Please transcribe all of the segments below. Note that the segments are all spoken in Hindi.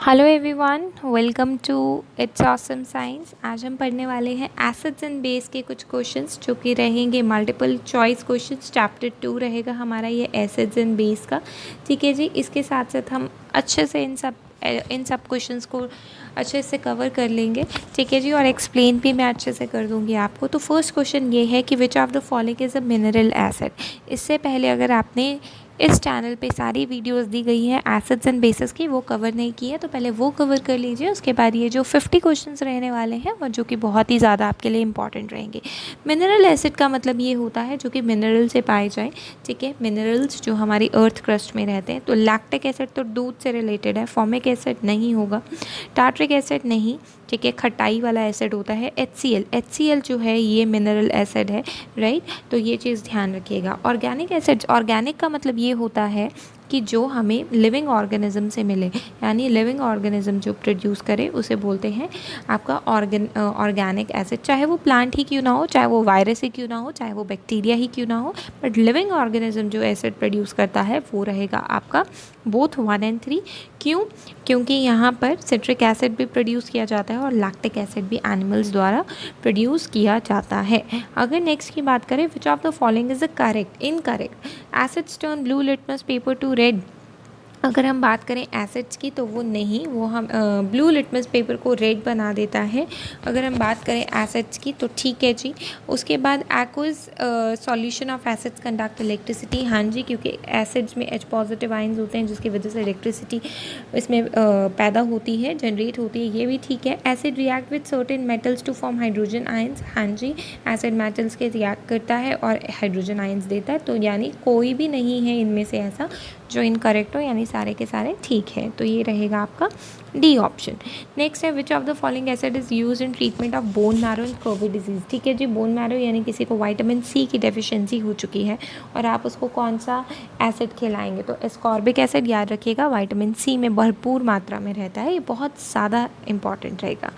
Hello everyone, welcome to it's awesome science. आज हम पढ़ने वाले हैं एसिड्स एंड बेस के कुछ क्वेश्चंस जो कि रहेंगे मल्टीपल चॉइस क्वेश्चंस। चैप्टर 2 रहेगा हमारा ये एसिड्स एंड बेस का। ठीक है जी। इसके साथ साथ हम अच्छे से इन सब क्वेश्चंस को अच्छे से कवर कर लेंगे। ठीक है जी। और एक्सप्लेन भी मैं अच्छे से कर दूंगी आपको। तो फर्स्ट क्वेश्चन ये है कि विच of the following is a mineral acid. इससे पहले अगर आपने इस चैनल पे सारी वीडियोस दी गई है एसिड्स एंड बेसिस की, वो कवर नहीं की है तो पहले वो कवर कर लीजिए। उसके बाद ये जो 50 क्वेश्चंस रहने वाले हैं वो जो कि बहुत ही ज़्यादा आपके लिए इंपॉर्टेंट रहेंगे। मिनरल एसिड का मतलब ये होता है जो कि मिनरल से पाए जाए। ठीक है। मिनरल्स जो हमारी अर्थ क्रस्ट में रहते हैं। तो लैक्टिक एसिड तो दूध से रिलेटेड है, फॉर्मिक एसिड नहीं होगा, टार्ट्रिक एसिड नहीं। ठीक है। खटाई वाला एसिड होता है HCl। HCl जो है ये मिनरल एसिड है, राइट। तो ये चीज़ ध्यान रखिएगा। ऑर्गेनिक एसिड्स, ऑर्गेनिक का मतलब ये होता है कि जो हमें लिविंग ऑर्गेनिज्म से मिले, यानी लिविंग ऑर्गेनिज्म जो प्रोड्यूस करे उसे बोलते हैं आपका ऑर्गेनिक एसिड। चाहे वो प्लांट ही क्यों ना हो, चाहे वो वायरस ही क्यों ना हो, चाहे वो बैक्टीरिया ही क्यों ना हो, बट लिविंग ऑर्गेनिज्म जो एसिड प्रोड्यूस करता है वो रहेगा आपका बोथ 1 and 3। क्यों? क्योंकि यहाँ पर सिट्रिक एसिड भी प्रोड्यूस किया जाता है और लैक्टिक एसिड भी एनिमल्स द्वारा प्रोड्यूस किया जाता है। अगर नेक्स्ट की बात करें, which of the following is a correct, incorrect. Acids turn blue litmus paper two red. अगर हम बात करें एसिड्स की तो वो नहीं, वो हम ब्लू लिटमस पेपर को रेड बना देता है। अगर हम बात करें एसिड्स की तो ठीक है जी। उसके बाद aqueous solution of acids conduct electricity. हाँ जी, क्योंकि एसिड्स में H पॉजिटिव आइंस होते हैं जिसकी वजह से इलेक्ट्रिसिटी इसमें पैदा होती है, जनरेट होती है, ये भी ठीक है। Acid react with certain metals to form hydrogen ions. हाँ जी, एसिड मेटल्स के रिएक्ट करता है और हाइड्रोजन आइंस देता है। तो यानी कोई भी नहीं है इनमें से ऐसा जो इनकरेक्ट हो, यानी सारे के सारे ठीक है। तो ये रहेगा आपका डी ऑप्शन। नेक्स्ट है, which of the following acid is use in treatment of bone marrow and क्रोवी डिजीज। ठीक है जी। बोन मैरो यानी किसी को विटामिन C की डेफिशिएंसी हो चुकी है और आप उसको कौन सा एसिड खिलाएंगे, तो एस्कॉर्बिक एसिड याद रखिएगा, विटामिन C में भरपूर मात्रा में रहता है, ये बहुत ज़्यादा इंपॉर्टेंट रहेगा।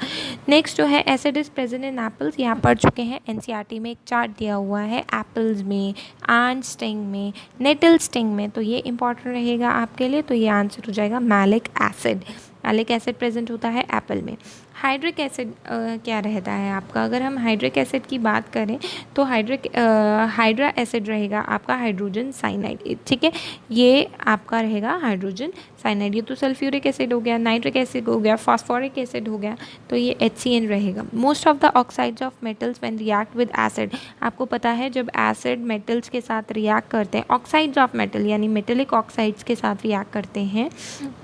नेक्स्ट जो है, acid is present in apples. यहाँ पढ़ चुके हैं, NCERT में एक चार्ट दिया हुआ है एप्पल्स में, एंड स्टिंग में, नेटल स्टिंग में, तो ये इंपॉर्टेंट रहेगा आपके लिए। तो ये आंसर हो जाएगा malic acid. Malic acid present होता है एप्पल में। हाइड्रिक एसिड क्या रहता है आपका? अगर हम हाइड्रिक एसिड की बात करें तो हाइड्रा एसिड रहेगा आपका हाइड्रोजन साइनाइड। ठीक है, ये आपका रहेगा हाइड्रोजन साइनाइड। ये तो सल्फ्यूरिक एसिड हो गया, नाइट्रिक एसिड हो गया, फास्फोरिक एसिड हो गया, तो ये HCN रहेगा। Most of the oxides of metals when react with acid. आपको पता है जब एसिड मेटल्स के साथ रिएक्ट करते हैं, ऑक्साइड्स ऑफ मेटल यानी मेटेलिक ऑक्साइड्स के साथ रिएक्ट करते हैं,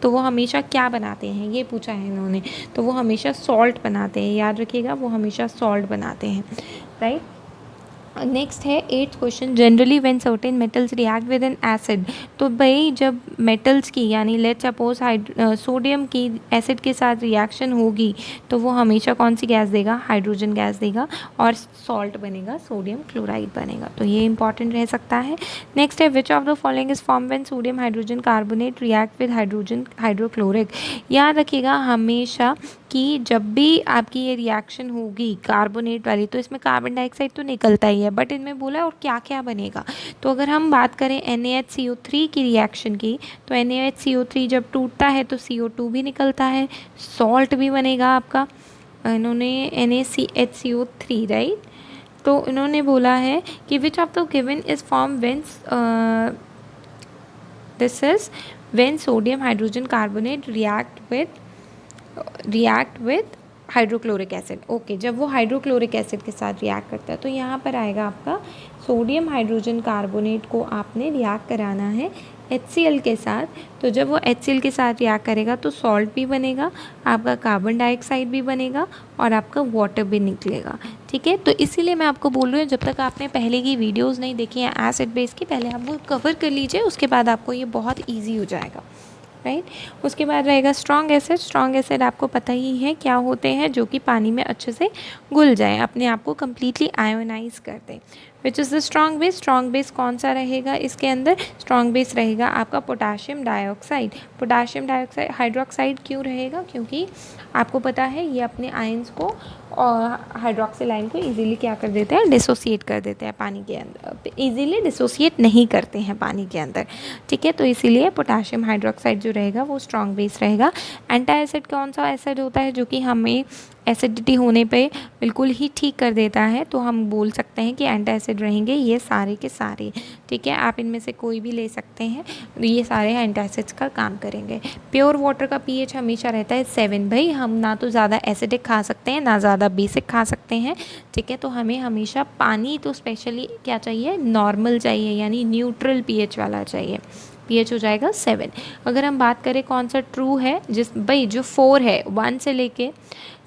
तो वो हमेशा क्या बनाते हैं, ये पूछा है इन्होंने। तो वो हमेशा सॉल्ट बनाते हैं, याद रखिएगा, वो हमेशा सॉल्ट बनाते हैं, राइट। नेक्स्ट है 8th question, generally when certain metals react with N acid. तो भाई जब मेटल्स की, यानी लेट्स सपोज सोडियम की एसिड के साथ रिएक्शन होगी तो वो हमेशा कौन सी गैस देगा? हाइड्रोजन गैस देगा और सॉल्ट बनेगा, सोडियम क्लोराइड बनेगा। तो ये इंपॉर्टेंट रह सकता है। नेक्स्ट है, which of the following is form when sodium hydrogen carbonate react with hydrogen hydrochloric. याद रखिएगा हमेशा कि जब भी आपकी ये रिएक्शन होगी कार्बोनेट वाली, तो इसमें कार्बन डाइऑक्साइड तो निकलता ही है, बट इनमें बोला और क्या क्या बनेगा। तो अगर हम बात करें NaHCO3 की रिएक्शन की, तो NaHCO3 जब टूटता है तो CO2 भी निकलता है, सॉल्ट भी बनेगा आपका। इन्होंने NaCHCO3, राइट। तो इन्होंने बोला है कि विच of the given is form when this is when sodium hydrogen carbonate react with hydrochloric acid. Okay, जब वो हाइड्रोक्लोरिक एसिड के साथ रिएक्ट करता है तो यहाँ पर आएगा आपका सोडियम हाइड्रोजन कार्बोनेट को आपने रिएक्ट कराना है HCl के साथ। तो जब वो HCl के साथ रिएक्ट करेगा तो सॉल्ट भी बनेगा, आपका कार्बन डाइऑक्साइड भी बनेगा और आपका वाटर भी निकलेगा। ठीक है, तो इसीलिए मैं आपको बोल रही हूँ जब तक आपने पहले की वीडियोज़ नहीं देखी हैं एसिड बेस की, पहले आप वो कवर कर लीजिए, उसके बाद आपको ये बहुत ईजी हो जाएगा, राइट। उसके बाद रहेगा स्ट्रॉन्ग एसिड। स्ट्रॉन्ग एसिड आपको पता ही है क्या होते हैं, जो कि पानी में अच्छे से घुल जाए, अपने आप को कम्प्लीटली आयोनाइज कर दें, which is the strong base? Strong base कौन सा रहेगा इसके अंदर? स्ट्रॉन्ग बेस रहेगा आपका potassium dioxide. Potassium dioxide hydroxide क्यों रहेगा? क्योंकि आपको पता है ये अपने आयंस को और हाइड्रोक्सिल आयन को इजीली क्या कर देते हैं? डिसोसिएट कर देते हैं पानी के अंदर, इजीली डिसोसिएट नहीं करते हैं पानी के अंदर, ठीक है। तो इसीलिए पोटाशियम हाइड्रोक्साइड जो रहेगा वो स्ट्रॉन्ग बेस रहेगा। एंटी एसिड कौन सा एसिड होता है जो कि हमें एसिडिटी होने पे बिल्कुल ही ठीक कर देता है? तो हम बोल सकते हैं कि एंटी एसिड रहेंगे ये सारे के सारे, ठीक है। आप इनमें से कोई भी ले सकते हैं, ये सारे एंटी एसिड्स का काम करेंगे। प्योर वाटर का पीएच हमेशा रहता है 7। भाई हम ना तो ज़्यादा एसिडिक खा सकते हैं ना ज़्यादा बेसिक खा सकते हैं, ठीक है। तो हमें हमेशा पानी तो स्पेशली क्या चाहिए? नॉर्मल चाहिए, यानी न्यूट्रल पीएच वाला चाहिए। पीएच हो जाएगा 7। अगर हम बात करें कौन सा ट्रू है, जिस भाई जो 4 है 1 से लेके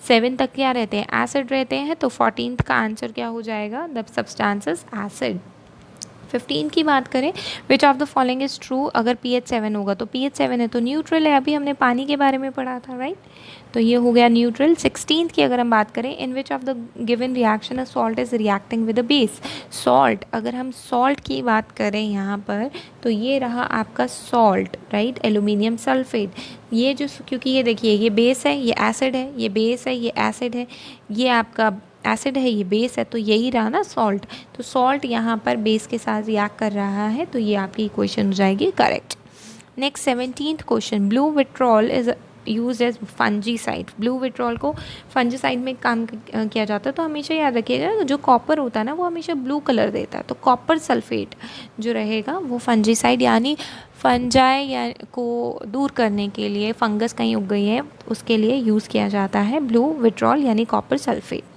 7 तक क्या रहते हैं? एसिड रहते हैं। तो 14th का आंसर क्या हो जाएगा? The substances acid. 15 की बात करें, which of the following is true? अगर pH 7 होगा तो pH 7 है तो न्यूट्रल है। अभी हमने पानी के बारे में पढ़ा था, राइट? तो ये हो गया न्यूट्रल। 16th की अगर हम बात करें, in which of the given reaction a salt is reacting with a base? Salt, अगर हम सॉल्ट की बात करें यहाँ पर तो ये रहा आपका सॉल्ट, राइट? Aluminium sulphate. ये जो, क्योंकि ये देखिए ये बेस है, ये एसिड है, ये बेस है, ये एसिड है, ये आपका एसिड है, ये बेस है, तो यही रहा ना सॉल्ट। तो सॉल्ट यहाँ पर बेस के साथ रिएक्ट कर रहा है, तो ये आपकी इक्वेशन हो जाएगी correct. Next 17th question, blue vitriol is use as fungicide. Blue vitriol को फंजीसाइड में काम किया जाता है। तो हमेशा याद रखिएगा जो कॉपर होता है ना वो हमेशा ब्लू कलर देता है, तो कॉपर सल्फेट जो रहेगा वो फंजीसाइड यानी फंजाई या को दूर करने के लिए, फंगस कहीं उग गई है उसके लिए यूज़ किया जाता है ब्लू विट्रॉल यानी कॉपर सल्फेट।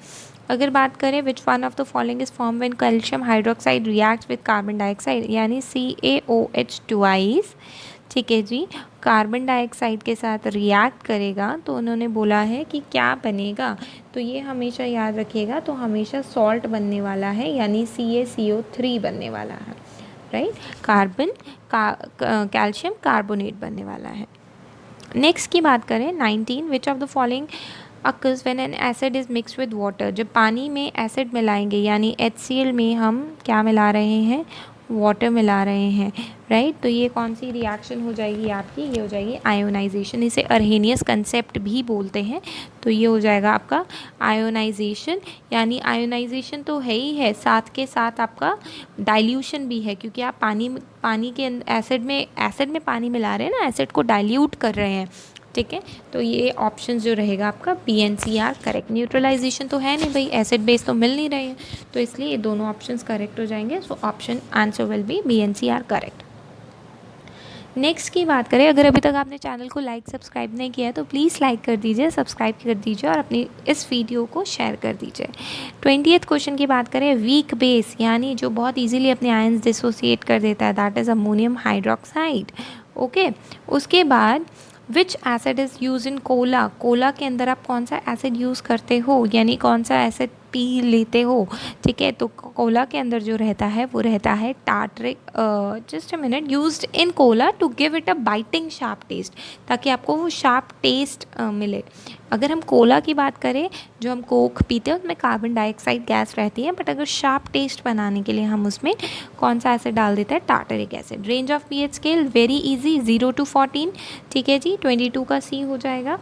अगर बात करें which one of the following is form when calcium hydroxide reacts with carbon dioxide, यानी CaOH ट्वाइस, ठीक है जी, कार्बन डाइऑक्साइड के साथ रिएक्ट करेगा तो उन्होंने बोला है कि क्या बनेगा? तो ये हमेशा याद रखिएगा, तो हमेशा सॉल्ट बनने वाला है यानी CaCO3 बनने वाला है, राइट? कार्बन कैल्शियम कार्बोनेट बनने वाला है। नेक्स्ट की बात करें 19, विच of the following occurs when an acid is mixed with water? जब पानी में एसिड मिलाएंगे यानी HCl में हम क्या मिला रहे हैं? वाटर मिला रहे हैं, राइट? तो ये कौन सी रिएक्शन हो जाएगी आपकी? ये हो जाएगी आयोनाइजेशन। इसे अर्हेनियस कंसेप्ट भी बोलते हैं। तो ये हो जाएगा आपका आयोनाइजेशन, यानी आयोनाइजेशन तो है ही है, साथ के साथ आपका डाइल्यूशन भी है, क्योंकि आप पानी के एसिड में पानी मिला रहे हैं ना, एसिड को डाइल्यूट कर रहे हैं, ठीक है। तो ये ऑप्शन जो रहेगा आपका PNCR करेक्ट। न्यूट्रलाइजेशन तो है नहीं भाई, एसिड बेस तो मिल नहीं रहे हैं, तो इसलिए ये दोनों ऑप्शंस करेक्ट हो जाएंगे। So option answer will be BNCR correct. Next की बात करें, अगर अभी तक आपने चैनल को लाइक सब्सक्राइब नहीं किया है तो प्लीज़ लाइक कर दीजिए, सब्सक्राइब कर दीजिए और अपनी इस वीडियो को शेयर कर दीजिए। 20th क्वेश्चन की बात करें, वीक बेस यानी जो बहुत इजीली अपने आयंस डिसोसिएट कर देता है, that is ammonium hydroxide, okay. उसके बाद विच acid is use in Cola? Cola के अंदर आप कौन सा एसिड यूज़ करते हो, यानी कौन सा एसिड पी लेते हो, ठीक है। तो कोला के अंदर जो रहता है वो रहता है tartaric, just a minute, used in cola to give it a biting sharp taste, ताकि आपको वो शार्प टेस्ट मिले। अगर हम कोला की बात करें, जो हम कोक पीते हैं उसमें कार्बन डाइऑक्साइड गैस रहती है, बट अगर शार्प टेस्ट बनाने के लिए हम उसमें कौन सा एसिड डाल देते हैं? Tartaric acid. Range of pH scale very easy, 0 to 14, ठीक है जी, 22 का C हो जाएगा।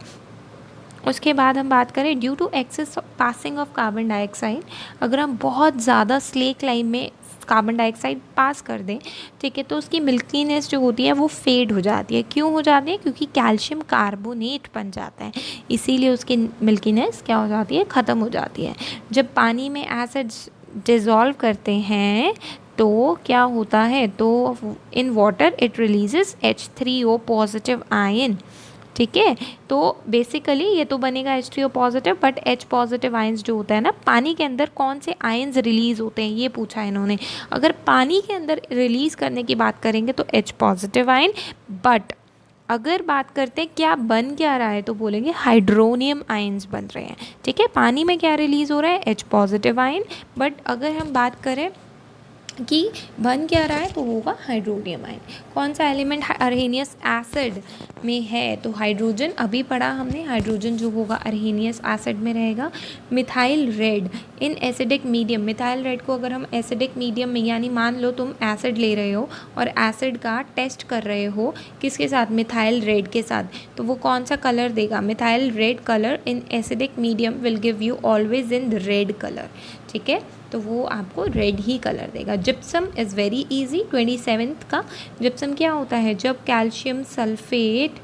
उसके बाद हम बात करें due to excess passing of carbon dioxide, अगर हम बहुत ज़्यादा स्लेक लाइन में कार्बन डाइऑक्साइड पास कर दें, ठीक है, तो उसकी मिल्कीनेस जो होती है वो फेड हो जाती है। क्यों हो जाती है? क्योंकि कैल्शियम कार्बोनेट बन जाता है, इसीलिए उसकी मिल्कीनेस क्या हो जाती है? ख़त्म हो जाती है। जब पानी में एसिड्स डिज़ोल्व करते हैं तो क्या होता है? तो in water it releases H3O positive ion, ठीक है। तो बेसिकली ये तो बनेगा H3O positive, but H positive ions जो होता है ना, पानी के अंदर कौन से आयंस रिलीज़ होते हैं ये पूछा है इन्होंने। अगर पानी के अंदर रिलीज़ करने की बात करेंगे तो H पॉजिटिव आयन, बट अगर बात करते हैं क्या बन क्या रहा है तो बोलेंगे हाइड्रोनियम आयंस बन रहे हैं, ठीक है। पानी में क्या रिलीज़ हो रहा है? H पॉजिटिव आयन, बट अगर हम बात करें कि बन क्या रहा है, तो होगा हाइड्रोनियम आयन। कौन सा एलिमेंट अर्हेनियस एसिड में है, तो हाइड्रोजन। अभी पढ़ा हमने, हाइड्रोजन जो होगा अर्हेनियस एसिड में रहेगा। Methyl red in acidic medium, methyl red को अगर हम एसिडिक मीडियम में, यानी मान लो तुम एसिड ले रहे हो और एसिड का टेस्ट कर रहे हो किसके साथ, मिथाइल रेड के साथ, तो वो कौन सा कलर देगा, methyl red colour in acidic medium will give you always in red colour. ठीक है, तो वो आपको रेड ही कलर देगा। Gypsum is very easy. 27th का जिप्सम क्या होता है, जब calcium sulphate,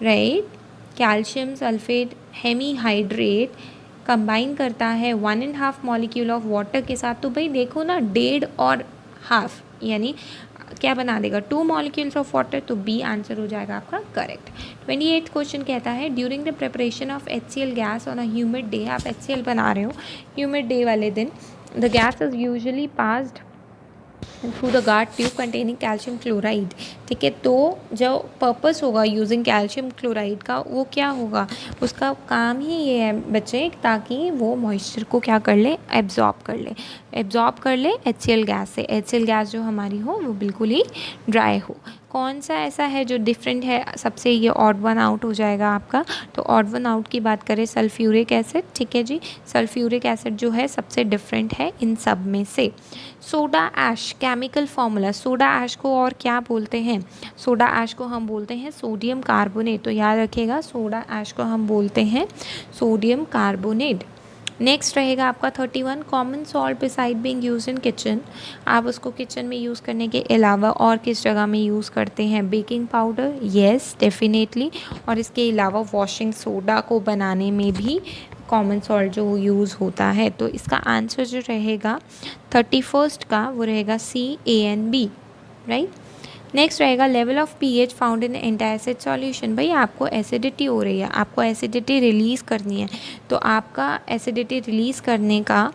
right, calcium sulphate hemihydrate combine करता है 1.5 मॉलिक्यूल ऑफ वाटर के साथ, तो भाई देखो ना, 1.5 और हाफ यानी क्या बना देगा, 2 मॉलिक्यूल्स ऑफ वाटर, तो बी आंसर हो जाएगा आपका करेक्ट। 28th क्वेश्चन कहता है during the preparation of HCl gas on a humid day, आप HCl बना रहे हो ह्यूमिड डे वाले दिन, the gas is usually passed through the guard tube containing calcium chloride. ठीक है, तो जो पर्पस होगा यूजिंग कैल्शियम क्लोराइड का, वो क्या होगा, उसका काम ही ये है बच्चे, ताकि वो मॉइस्चर को क्या कर ले, एब्जॉर्ब कर ले HCl गैस से, HCl गैस जो हमारी हो वो बिल्कुल ही ड्राई हो। कौन सा ऐसा है जो डिफरेंट है सबसे, ये ऑड वन आउट हो जाएगा आपका। तो ऑड वन आउट की बात करें, सल्फ्यूरिक एसिड। ठीक है जी, सल्फ्यूरिक एसिड जो है सबसे डिफरेंट है इन सब में से। Soda ash chemical formula, soda ash को और क्या बोलते हैं, सोडा ऐश को हम बोलते हैं सोडियम कार्बोनेट। तो याद रखिएगा, सोडा ऐश को हम बोलते हैं सोडियम कार्बोनेट। नेक्स्ट रहेगा आपका 31, common salt beside being use in kitchen. आप उसको किचन में यूज़ करने के अलावा और किस जगह में यूज़ करते हैं, बेकिंग पाउडर, येस डेफिनेटली, और इसके अलावा वॉशिंग सोडा को बनाने में भी कॉमन सॉल्ट जो यूज़ होता है। तो इसका आंसर जो रहेगा 31st का, वो रहेगा CANB, राइट। नेक्स्ट रहेगा level of pH found in antacid solution. भाई आपको एसिडिटी हो रही है, आपको एसिडिटी रिलीज़ करनी है, तो आपका एसिडिटी रिलीज़ करने का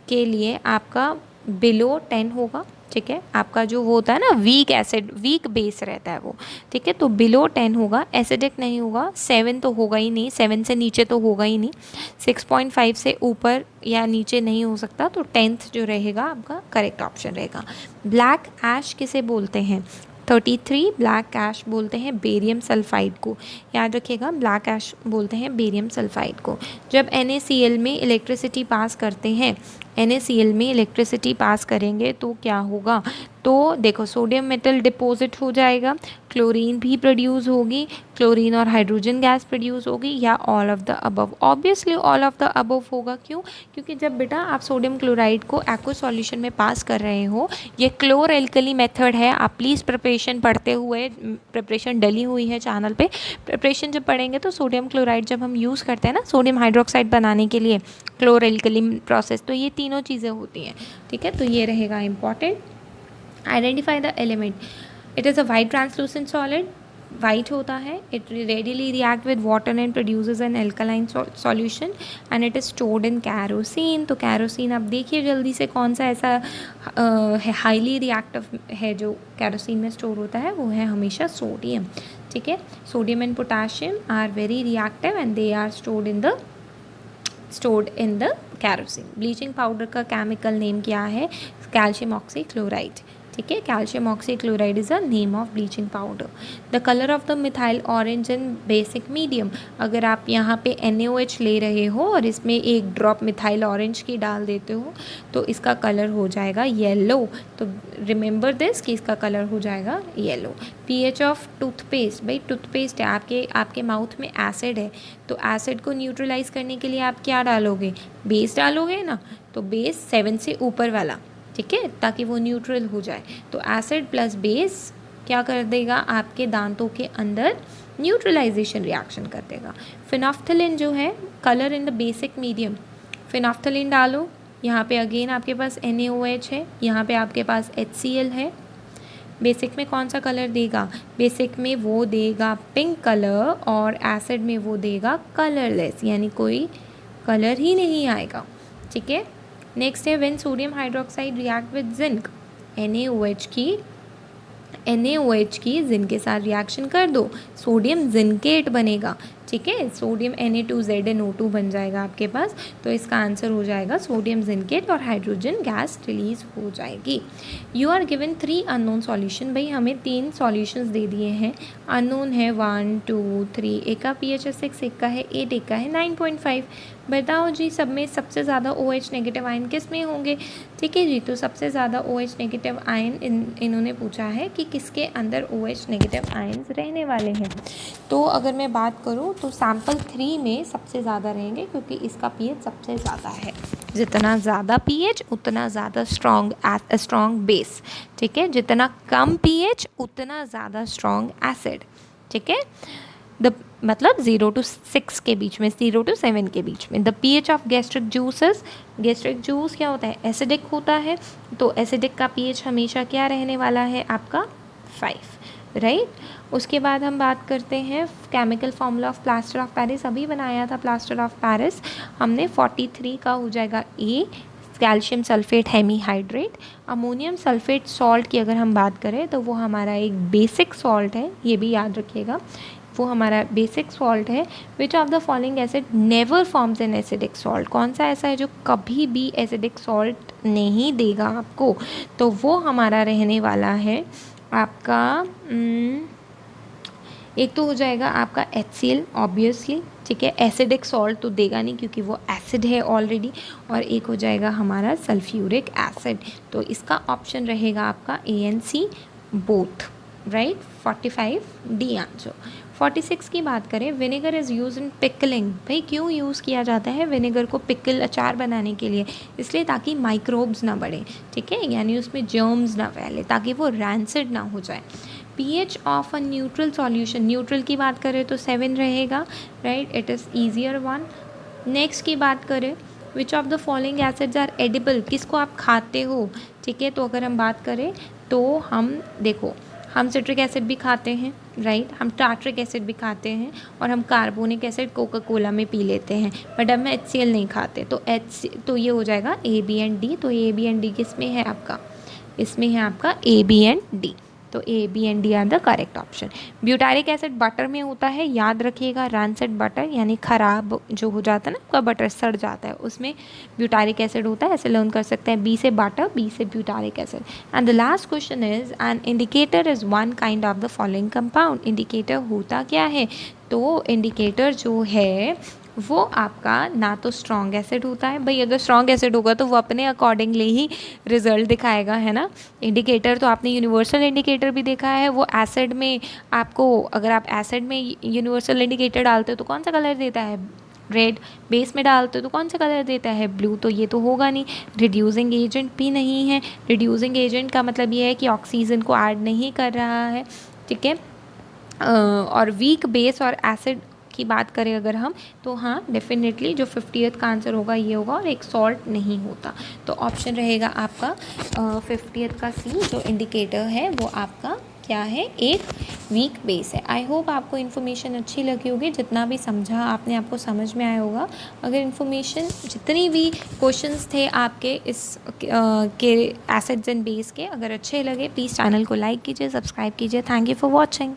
के लिए आपका बिलो 10 होगा। ठीक है, आपका जो वो होता है ना वीक एसिड, वीक बेस रहता है वो। ठीक है, तो बिलो 10 होगा, एसिडिक नहीं होगा। 7 तो होगा ही नहीं, 7 से नीचे तो होगा ही नहीं, 6.5 से ऊपर या नीचे नहीं हो सकता, तो 10th जो रहेगा आपका करेक्ट ऑप्शन रहेगा। ब्लैक ऐश किसे बोलते हैं, 33 ब्लैक ऐश बोलते हैं बेरियम सल्फाइड को। याद रखिएगा, ब्लैक ऐश बोलते हैं बेरियम सल्फाइड को। जब NaCl में इलेक्ट्रिसिटी पास करते हैं, NaCl में इलेक्ट्रिसिटी पास करेंगे तो क्या होगा, तो देखो सोडियम मेटल डिपॉजिट हो जाएगा, क्लोरीन भी प्रोड्यूस होगी, क्लोरीन और हाइड्रोजन गैस प्रोड्यूस होगी, या all of the above. Obviously all of the above होगा, क्यों, क्योंकि जब बेटा आप सोडियम क्लोराइड को एक्व सॉल्यूशन में पास कर रहे हो, ये क्लोर एल्कली मेथड है। आप प्लीज़ प्रिपरेशन पढ़ते हुए, प्रिपरेशन डली हुई है चैनल पे, प्रिपरेशन जब पढ़ेंगे तो सोडियम क्लोराइड जब हम यूज़ करते हैं ना सोडियम हाइड्रोक्साइड बनाने के लिए, क्लोर एल्कली प्रोसेस, तो ये तीनों चीज़ें होती हैं। ठीक है, तो ये रहेगा important. Identify the element, it is a white translucent solid, white होता है, it readily react with water and produces N alkaline solution and it is stored in kerosene. तो कैरोसिन आप देखिए जल्दी से कौन सा ऐसा हाईली रिएक्टिव है जो कैरोसिन में स्टोर होता है, वो है हमेशा सोडियम। ठीक है, sodium and potassium are very reactive and they are stored in the kerosene. Bleaching powder का केमिकल नेम क्या है, कैल्शियम ऑक्सीक्लोराइड। ठीक है, calcium oxychloride is a name of bleaching powder. The colour of the methyl orange in basic medium, अगर आप यहाँ पे NaOH ले रहे हो और इसमें एक ड्रॉप मिथाइल ऑरेंज की डाल देते हो तो इसका कलर हो जाएगा येलो। तो रिमेंबर दिस कि इसका कलर हो जाएगा येलो। pH ऑफ टूथपेस्ट, भाई टूथपेस्ट है, आपके माउथ में एसिड है, तो एसिड को न्यूट्रलाइज करने के लिए आप क्या डालोगे, बेस डालोगे ना, तो बेस 7 से ऊपर वाला। ठीक है, ताकि वो न्यूट्रल हो जाए। तो एसिड प्लस बेस क्या कर देगा, आपके दांतों के अंदर न्यूट्रलाइजेशन रिएक्शन कर देगा। फिनॉफ्थलीन जो है colour in the basic medium, phenolphthalein डालो, यहाँ पे अगेन आपके पास NaOH है, यहाँ पे आपके पास HCl है। बेसिक में कौन सा कलर देगा, बेसिक में वो देगा पिंक कलर, और एसिड में वो देगा कलरलेस, यानी कोई कलर ही नहीं आएगा। ठीक है, नेक्स्ट है when sodium hydroxide react with zinc, NaOH की जिंक के साथ रिएक्शन कर दो, सोडियम जिंकेट बनेगा। ठीक है, सोडियम Na2ZnO2 बन जाएगा आपके पास। तो इसका आंसर हो जाएगा सोडियम जिंकेट और हाइड्रोजन गैस रिलीज हो जाएगी। You are given 3 unknown solution. भाई हमें 3 सॉल्यूशंस दे दिए हैं, अननोन है 1 2 3, एक का pH है 6, एक का है 8, एक का है 9.5। बताओ जी सब में सबसे ज़्यादा OH नेगेटिव आयन किस में होंगे? ठीक है जी, तो सबसे ज़्यादा OH नेगेटिव आयन इन्होंने पूछा है कि किसके अंदर OH नेगेटिव आयन्स रहने वाले हैं। तो अगर मैं बात करूँ तो सैम्पल 3 में सबसे ज़्यादा रहेंगे, क्योंकि इसका pH सबसे ज़्यादा है। जितना ज़्यादा pH उतना ज़्यादा स्ट्रॉन्ग बेस। ठीक है, जितना कम pH उतना ज़्यादा स्ट्रॉन्ग एसिड। ठीक है, मतलब 0 to 6 के बीच में, 0 to 7 के बीच में। The pH of gastric juices, gastric juice क्या होता है? एसिडिक होता है। तो एसिडिक का pH हमेशा क्या रहने वाला है आपका? 5, राइट। उसके बाद हम बात करते हैं chemical formula of plaster of Paris. अभी बनाया था प्लास्टर ऑफ पेरिस हमने। 43 का हो जाएगा A, calcium sulphate hemihydrate. Ammonium sulphate salt की अगर हम बात करें तो वो हमारा एक बेसिक सॉल्ट है, ये भी याद रखिएगा, वो हमारा बेसिक सॉल्ट है। Which of the following acid never forms an acidic salt? कौन सा ऐसा है जो कभी भी एसिडिक सॉल्ट नहीं देगा आपको? तो वो हमारा रहने वाला है आपका एक तो हो जाएगा आपका HCl ऑब्वियसली। ठीक है, एसिडिक सॉल्ट तो देगा नहीं क्योंकि वो एसिड है ऑलरेडी। और एक हो जाएगा हमारा सल्फ्यूरिक एसिड। तो इसका ऑप्शन रहेगा आपका ANC both, right. 45D answer. 46 की बात करें, vinegar is use in pickling. भाई क्यों यूज़ किया जाता है विनेगर को पिकल, अचार बनाने के लिए? इसलिए ताकि माइक्रोब्स ना बढ़े। ठीक है, यानी उसमें जर्म्स ना फैले, ताकि वो रैंसिड ना हो जाए। pH of a neutral solution, neutral की बात करें तो 7 रहेगा, right. It is easier one. Next की बात करें, which of the following acids are edible? किसको आप खाते हो? ठीक है, तो अगर हम बात करें तो हम देखो, हम सिट्रिक एसिड भी खाते हैं, राइट, हम टार्ट्रिक एसिड भी खाते हैं, और हम कार्बोनिक एसिड कोका कोला में पी लेते हैं, बट हम HCl नहीं खाते। तो ये हो जाएगा A, B and D। तो A, B and D किस में है आपका? इसमें है आपका A, B and D। तो A, B and D are the correct option. Butyric acid butter में होता है, याद रखिएगा, रैंसिड बटर यानी ख़राब जो हो जाता है ना आपका बटर, सड़ जाता है, उसमें ब्यूटारिक एसिड होता है। ऐसे लर्न कर सकते हैं, B से बटर, B से butyric acid. And the last question is an indicator is one kind of the following compound. Indicator होता क्या है? तो इंडिकेटर जो है वो आपका ना तो स्ट्रॉन्ग एसिड होता है। भाई अगर स्ट्रॉन्ग एसिड होगा तो वो अपने अकॉर्डिंगली ही रिजल्ट दिखाएगा, है ना। इंडिकेटर तो आपने यूनिवर्सल इंडिकेटर भी देखा है, वो एसिड में आपको, अगर आप एसिड में यूनिवर्सल इंडिकेटर डालते हो तो कौन सा कलर देता है? रेड। बेस में डालते हो तो कौन सा कलर देता है? ब्लू। तो ये तो होगा नहीं। रिड्यूसिंग एजेंट भी नहीं है। रिड्यूसिंग एजेंट का मतलब ये है कि ऑक्सीजन को ऐड नहीं कर रहा है। ठीक है, और वीक बेस और एसिड की बात करें अगर हम, तो हाँ डेफिनेटली जो 50th का आंसर होगा ये होगा, और एक सॉल्ट नहीं होता। तो ऑप्शन रहेगा आपका 50th का C, जो इंडिकेटर है वो आपका क्या है? एक वीक बेस है। आई होप आपको इन्फॉर्मेशन अच्छी लगी होगी, जितना भी समझा आपने आपको समझ में आया होगा। अगर इन्फॉर्मेशन, जितनी भी क्वेश्चंस थे आपके इस के एसिड्स एंड बेस के, अगर अच्छे लगे प्लीज़ चैनल को लाइक कीजिए, सब्सक्राइब कीजिए। Thank you for watching.